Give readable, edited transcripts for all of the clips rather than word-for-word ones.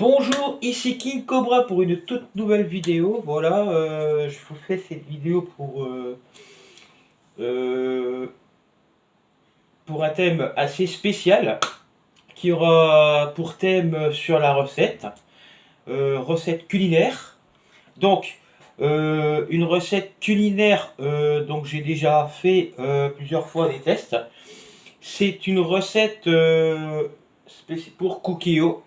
Bonjour, ici King Cobra pour une toute nouvelle vidéo. Voilà, je vous fais cette vidéo pour un thème assez spécial qui aura pour thème sur la recette, recette culinaire. Donc, une recette culinaire, donc j'ai déjà fait plusieurs fois des tests. C'est une recette pour Cookéo.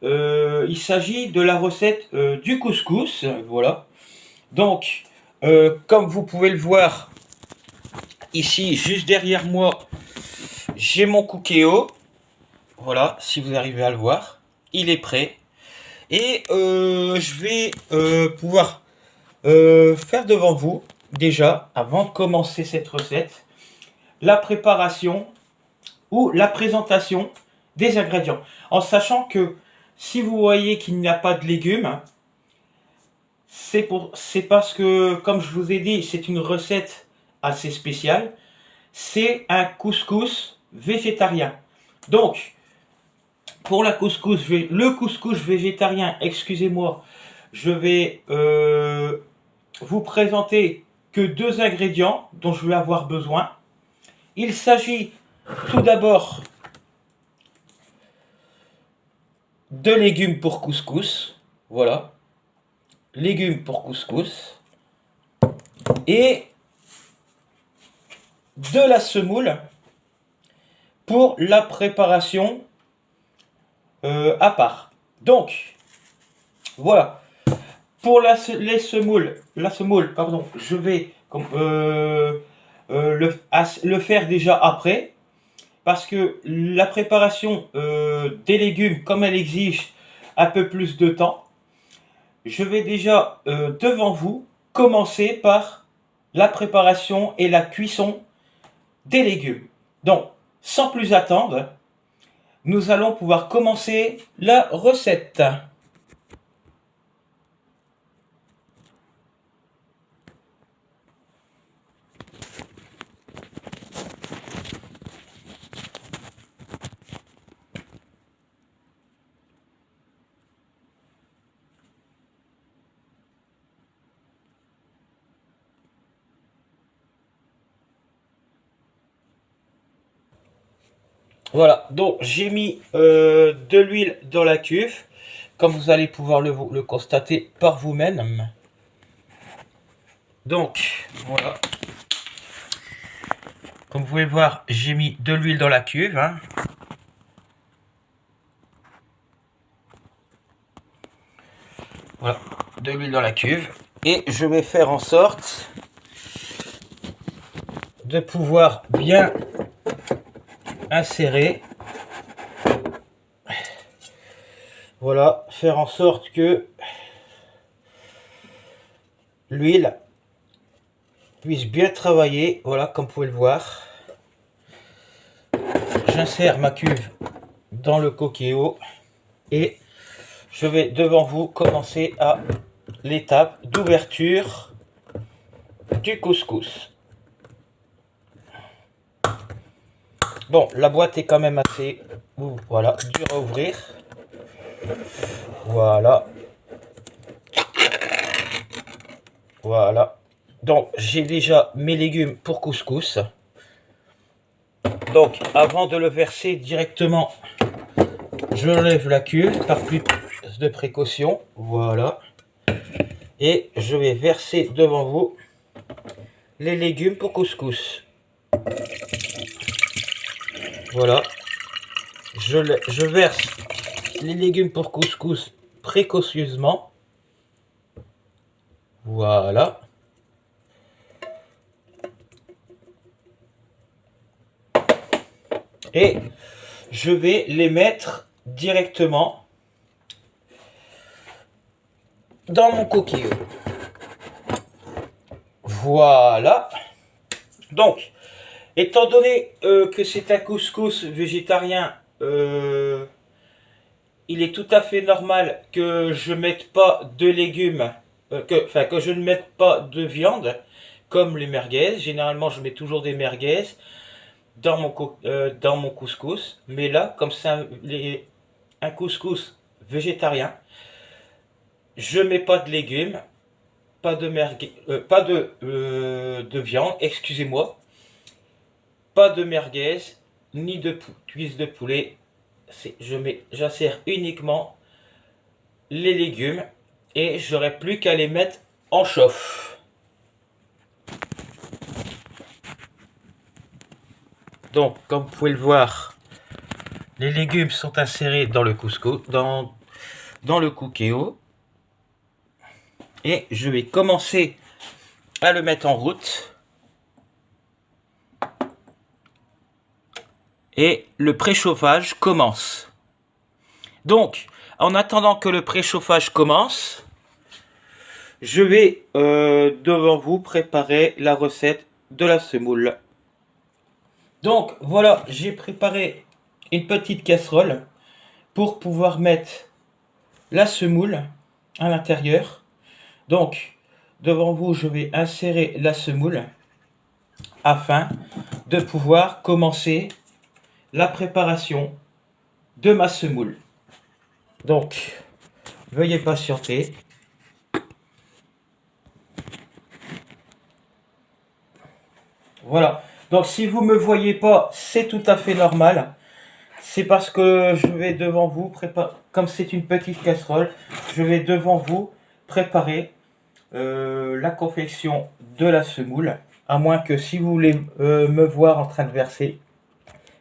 Il s'agit de la recette du couscous, voilà. Donc, comme vous pouvez le voir ici, juste derrière moi, j'ai mon Cookéo. Voilà, si vous arrivez à le voir, il est prêt. Et je vais pouvoir faire devant vous, déjà, avant de commencer cette recette, la préparation ou la présentation des ingrédients. En sachant que si vous voyez qu'il n'y a pas de légumes, c'est parce que, comme je vous ai dit, c'est une recette assez spéciale. C'est un couscous végétarien. Donc, pour le couscous végétarien, excusez-moi, je vais vous présenter que deux ingrédients dont je vais avoir besoin. Il s'agit tout d'abord de légumes pour couscous. Voilà. Légumes pour couscous. Et de la semoule pour la préparation à part. Donc, voilà. Pour la semoule, pardon, je vais le faire déjà après. Parce que la préparation des légumes, comme elle exige un peu plus de temps, je vais déjà devant vous commencer par la préparation et la cuisson des légumes. Donc, sans plus attendre, nous allons pouvoir commencer la recette. Voilà, donc j'ai mis de l'huile dans la cuve, comme vous allez pouvoir le constater par vous-même. Donc, voilà. Comme vous pouvez voir, j'ai mis de l'huile dans la cuve. Voilà, de l'huile dans la cuve. Et je vais faire en sorte de pouvoir bien insérer. Voilà, faire en sorte que l'huile puisse bien travailler. Voilà, comme vous pouvez le voir. J'insère ma cuve dans le Cookéo et je vais devant vous commencer à l'étape d'ouverture du couscous. Bon, la boîte est quand même assez voilà, dure à ouvrir. Voilà. Voilà. Donc, j'ai déjà mes légumes pour couscous. Donc, avant de le verser directement, je lève la cuve par plus de précaution. Voilà. Et je vais verser devant vous les légumes pour couscous. Voilà. Je verse les légumes pour couscous précautionneusement. Voilà. Et je vais les mettre directement dans mon Cookéo. Voilà. Donc, étant donné que c'est un couscous végétarien, il est tout à fait normal que je mette pas de légumes, que je ne mette pas de viande, comme les merguez. Généralement, je mets toujours des merguez dans mon couscous. Mais là, comme c'est un couscous végétarien. Je mets pas de légumes, pas de merguez, pas de viande, excusez-moi, pas de merguez, ni de cuisse de poulet. J'insère uniquement les légumes et j'aurai plus qu'à les mettre en chauffe. Donc, comme vous pouvez le voir, les légumes sont insérés dans le couscous, dans le cookéo. Et je vais commencer à le mettre en route. Et le préchauffage commence. Donc, en attendant que le préchauffage commence, je vais devant vous préparer la recette de la semoule. Donc, voilà, j'ai préparé une petite casserole pour pouvoir mettre la semoule à l'intérieur. Donc, devant vous, je vais insérer la semoule afin de pouvoir commencer la préparation de ma semoule. Donc, veuillez patienter. Voilà. Donc, si vous ne me voyez pas, c'est tout à fait normal. C'est parce que je vais devant vous préparer, comme c'est une petite casserole, je vais devant vous préparer la confection de la semoule. À moins que si vous voulez me voir en train de verser,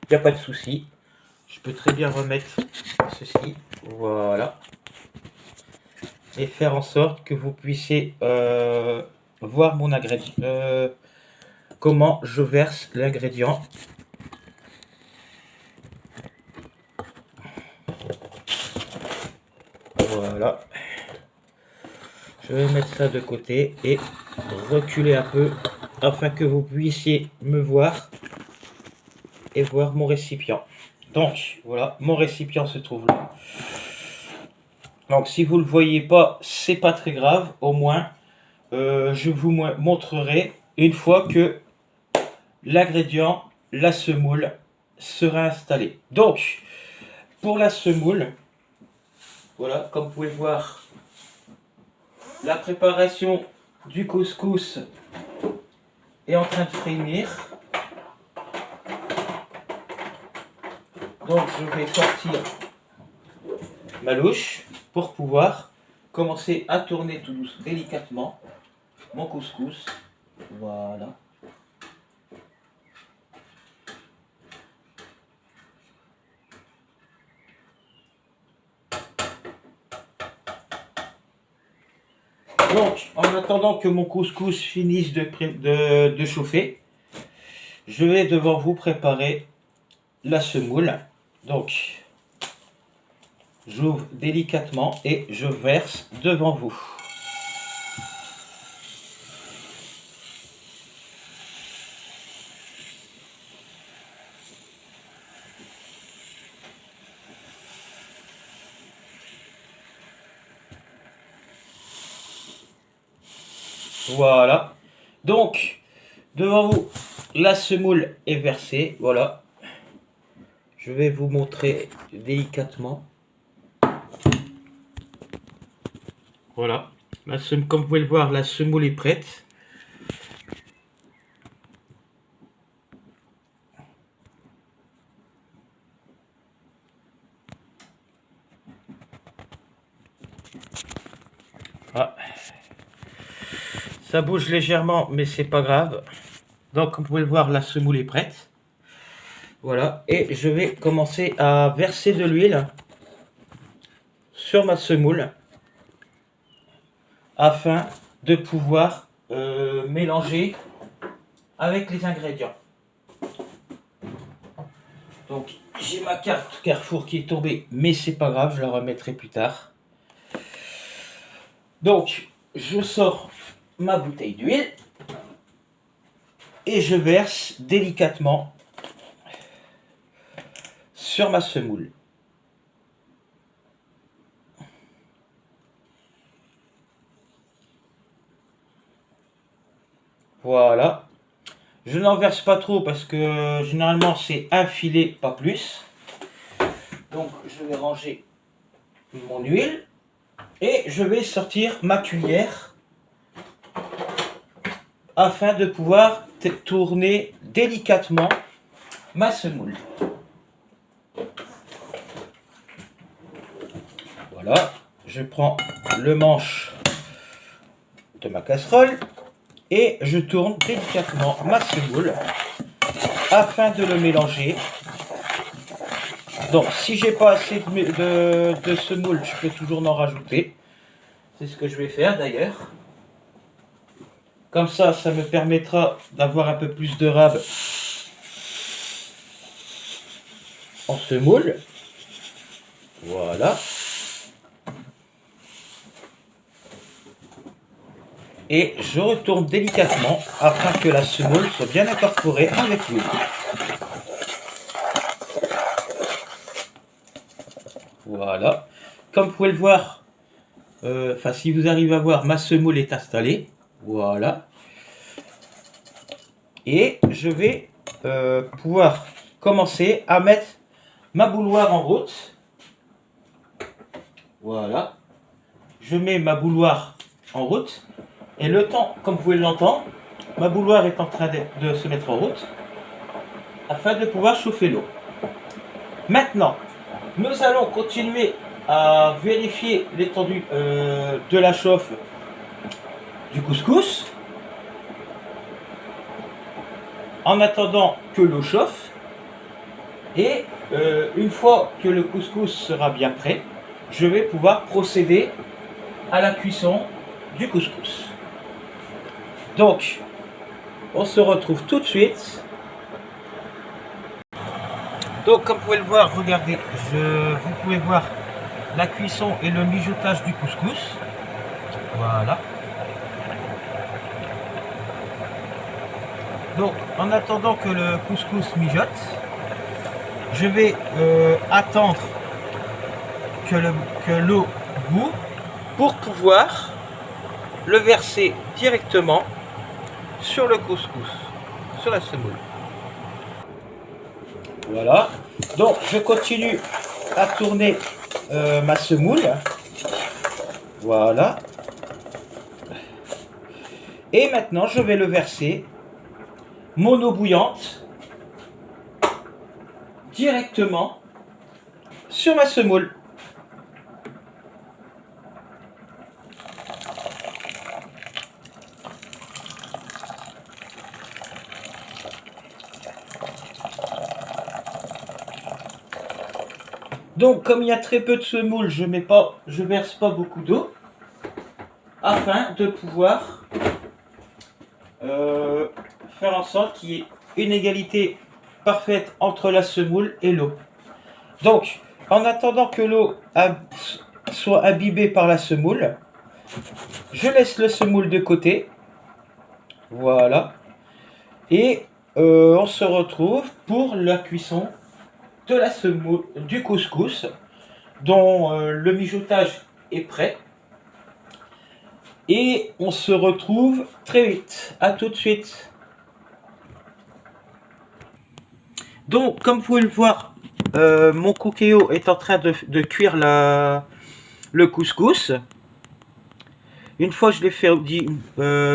il n'y a pas de souci. Je peux très bien remettre ceci. Voilà. Et faire en sorte que vous puissiez voir mon ingrédient. Comment je verse l'ingrédient. Voilà. Je vais mettre ça de côté et reculer un peu afin que vous puissiez me voir et voir mon récipient. Donc voilà, mon récipient se trouve là. Donc si vous ne le voyez pas, c'est pas très grave. Au moins, je vous montrerai une fois que l'ingrédient, la semoule, sera installé. Donc, pour la semoule, voilà, comme vous pouvez voir, la préparation du couscous est en train de frémir. Donc, je vais sortir ma louche pour pouvoir commencer à tourner tout doucement, délicatement, mon couscous. Voilà. Donc, en attendant que mon couscous finisse de chauffer, je vais devant vous préparer la semoule. Donc, j'ouvre délicatement et je verse devant vous. Voilà. Donc, devant vous, la semoule est versée. Voilà. Je vais vous montrer délicatement. Voilà. Comme vous pouvez le voir, la semoule est prête. Ah. Ça bouge légèrement, mais c'est pas grave. Donc, comme vous pouvez le voir, la semoule est prête. Voilà. Et je vais commencer à verser de l'huile sur ma semoule afin de pouvoir mélanger avec les ingrédients. Donc, j'ai ma carte Carrefour qui est tombée, mais c'est pas grave, je la remettrai plus tard. Donc, je sors ma bouteille d'huile et je verse délicatement sur ma semoule. Voilà. Je n'en verse pas trop parce que généralement c'est un filet, pas plus. Donc je vais ranger mon huile et je vais sortir ma cuillère afin de pouvoir tourner délicatement ma semoule. Voilà, je prends le manche de ma casserole et je tourne délicatement ma semoule afin de le mélanger. Donc si j'ai pas assez de semoule, je peux toujours en rajouter. C'est ce que je vais faire d'ailleurs. Comme ça, ça me permettra d'avoir un peu plus de rab en semoule. Voilà. Et je retourne délicatement afin que la semoule soit bien incorporée avec l'huile. Voilà. Comme vous pouvez le voir, si vous arrivez à voir, ma semoule est installée. Voilà. Et je vais pouvoir commencer à mettre ma bouilloire en route. Voilà. Je mets ma bouilloire en route. Et le temps, comme vous pouvez l'entendre, ma bouilloire est en train de se mettre en route afin de pouvoir chauffer l'eau. Maintenant, nous allons continuer à vérifier l'étendue de la chauffe du couscous. En attendant que l'eau chauffe. Et une fois que le couscous sera bien prêt, je vais pouvoir procéder à la cuisson du couscous. Donc, on se retrouve tout de suite. Donc, comme vous pouvez le voir, regardez, vous pouvez voir la cuisson et le mijotage du couscous. Voilà. Donc, en attendant que le couscous mijote, je vais attendre que l'eau bout pour pouvoir le verser directement sur le couscous, sur la semoule. Voilà. Donc, je continue à tourner ma semoule. Voilà. Et maintenant, je vais le verser, mon eau bouillante, directement sur ma semoule. Donc, comme il y a très peu de semoule, je verse pas beaucoup d'eau afin de pouvoir faire en sorte qu'il y ait une égalité parfaite entre la semoule et l'eau. Donc, en attendant que l'eau soit imbibée par la semoule, je laisse le semoule de côté. Voilà. Et on se retrouve pour la cuisson de la semoule, du couscous, dont le mijotage est prêt. Et on se retrouve très vite. À tout de suite. Donc, comme vous pouvez le voir, mon cookéo est en train de cuire le couscous. Une fois que je l'ai fait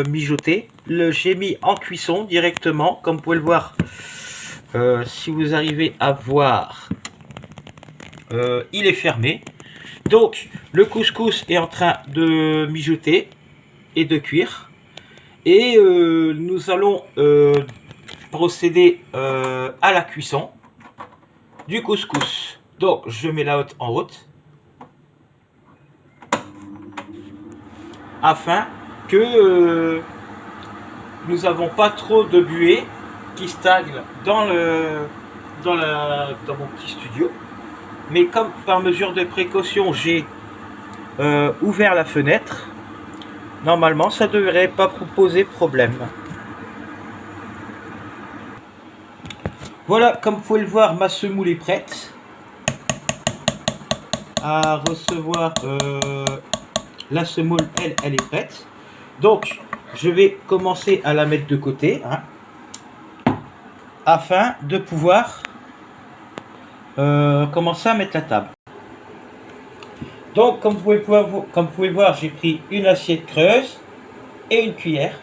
mijoter, j'ai mis en cuisson directement. Comme vous pouvez le voir, si vous arrivez à voir, il est fermé. Donc, le couscous est en train de mijoter et de cuire. Et nous allons procéder à la cuisson du couscous. Donc, je mets la hotte en haute afin que nous n'avons pas trop de buée qui stagne dans mon petit studio. Mais comme par mesure de précaution, j'ai ouvert la fenêtre, normalement, ça ne devrait pas poser problème. Voilà, comme vous pouvez le voir, ma semoule est prête à recevoir. La semoule, elle est prête. Donc, je vais commencer à la mettre de côté, afin de pouvoir commencer à mettre la table. Donc, comme vous pouvez voir, j'ai pris une assiette creuse et une cuillère.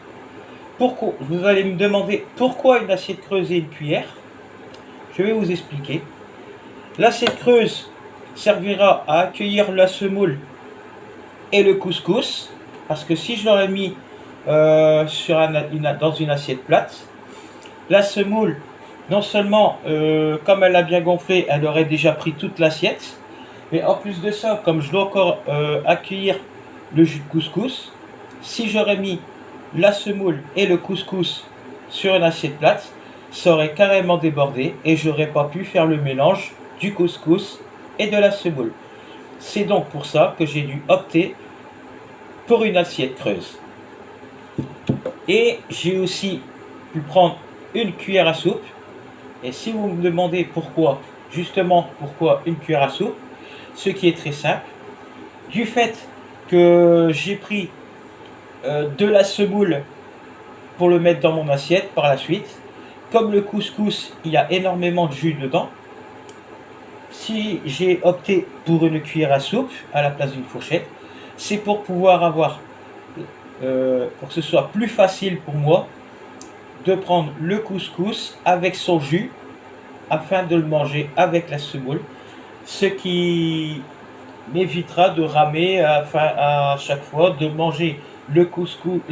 Pourquoi? Vous allez me demander pourquoi une assiette creuse et une cuillère. Je vais vous expliquer. L'assiette creuse servira à accueillir la semoule et le couscous. Parce que si je l'aurais mis dans une assiette plate, la semoule, non seulement comme elle a bien gonflé, elle aurait déjà pris toute l'assiette, mais en plus de ça, comme je dois encore accueillir le jus de couscous, si j'aurais mis la semoule et le couscous sur une assiette plate, ça aurait carrément débordé et j'aurais pas pu faire le mélange du couscous et de la semoule. C'est donc pour ça que j'ai dû opter pour une assiette creuse. Et j'ai aussi pu prendre une cuillère à soupe. Et si vous me demandez pourquoi, justement pourquoi une cuillère à soupe, ce qui est très simple, du fait que j'ai pris de la semoule pour le mettre dans mon assiette par la suite, comme le couscous, il y a énormément de jus dedans, si j'ai opté pour une cuillère à soupe à la place d'une fourchette, c'est pour pouvoir avoir, pour que ce soit plus facile pour moi de prendre le couscous avec son jus afin de le manger avec la semoule, ce qui m'évitera de ramer à chaque fois, de manger le couscous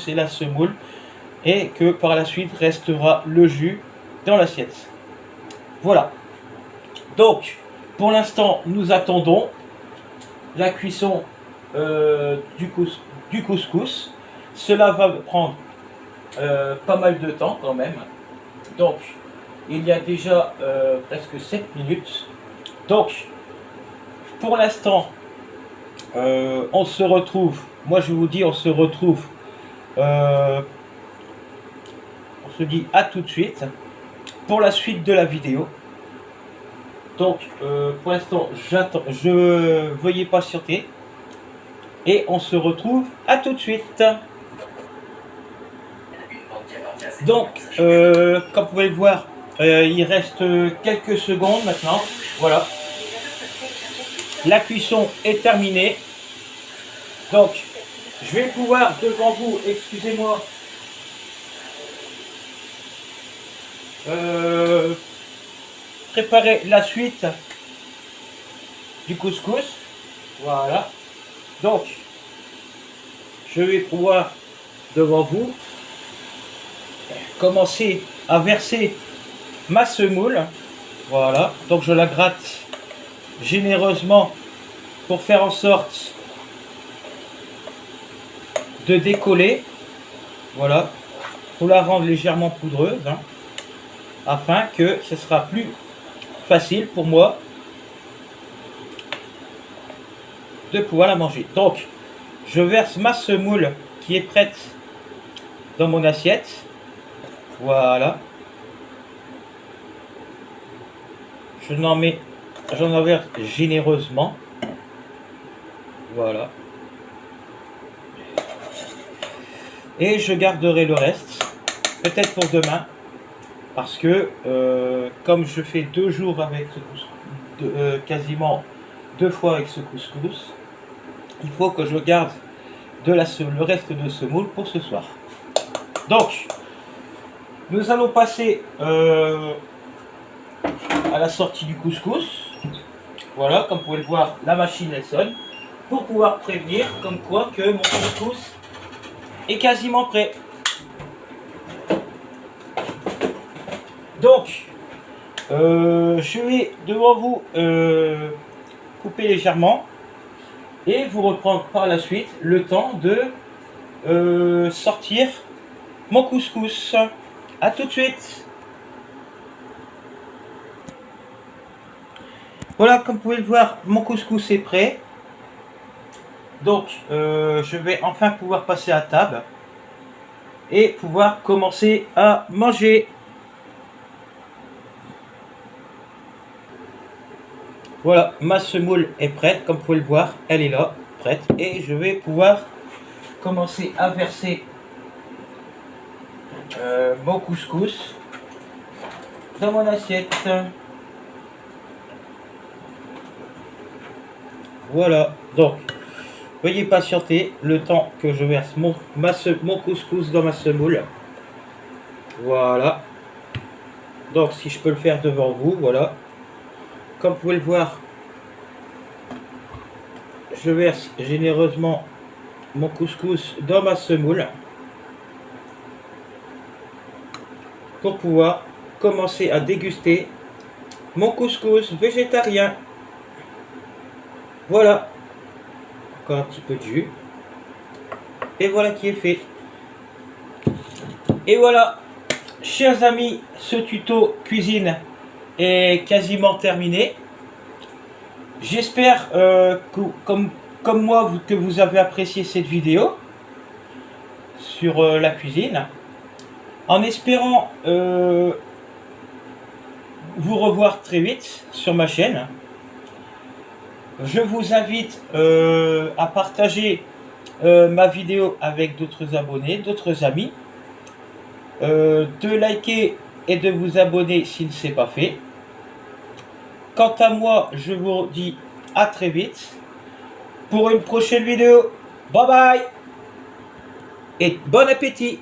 et la semoule, et que par la suite restera le jus dans l'assiette. Voilà. Donc, pour l'instant, nous attendons la cuisson du couscous. Cela va prendre pas mal de temps quand même. Donc, il y a déjà presque 7 minutes. Donc, pour l'instant, on se retrouve. Moi, je vous dis, on se retrouve. On se dit à tout de suite pour la suite de la vidéo. Donc, pour l'instant, j'attends. Veuillez patienter. Et on se retrouve à tout de suite. Donc, comme vous pouvez le voir, il reste quelques secondes maintenant. Voilà. La cuisson est terminée. Donc, je vais pouvoir devant vous, excusez-moi, préparer la suite du couscous. Voilà. Donc, je vais pouvoir devant vous commencer à verser ma semoule. Voilà. Donc, je la gratte généreusement pour faire en sorte de décoller. Voilà. Il faut la rendre légèrement poudreuse, hein, afin que ce sera plus facile pour moi de pouvoir la manger. Donc, je verse ma semoule qui est prête dans mon assiette. Voilà. J'en verse généreusement. Voilà. Et je garderai le reste, peut-être pour demain, parce que comme je fais 2 jours avec ce couscous, quasiment 2 fois avec ce couscous, il faut que je garde le reste de semoule pour ce soir. Donc, nous allons passer à la sortie du couscous. Voilà, comme vous pouvez le voir, la machine elle sonne, pour pouvoir prévenir comme quoi que mon couscous est quasiment prêt. Donc, je vais devant vous couper légèrement et vous reprendre par la suite le temps de sortir mon couscous. A tout de suite. Voilà, comme vous pouvez le voir, mon couscous est prêt. Donc, je vais enfin pouvoir passer à table et pouvoir commencer à manger. Voilà, ma semoule est prête, comme vous pouvez le voir, elle est là, prête. Et je vais pouvoir commencer à verser mon couscous dans mon assiette. Voilà, donc veuillez patienter le temps que je verse mon couscous dans ma semoule. Voilà. Donc si je peux le faire devant vous, voilà. Comme vous pouvez le voir, je verse généreusement mon couscous dans ma semoule pour pouvoir commencer à déguster mon couscous végétarien. Voilà. Encore un petit peu de jus. Et voilà qui est fait. Et voilà, chers amis, ce tuto cuisine est quasiment terminé. J'espère que, comme moi, que vous avez apprécié cette vidéo sur la cuisine. En espérant vous revoir très vite sur ma chaîne. Je vous invite à partager ma vidéo avec d'autres abonnés, d'autres amis. De liker et de vous abonner si ce n'est pas fait. Quant à moi, je vous dis à très vite pour une prochaine vidéo. Bye bye et bon appétit.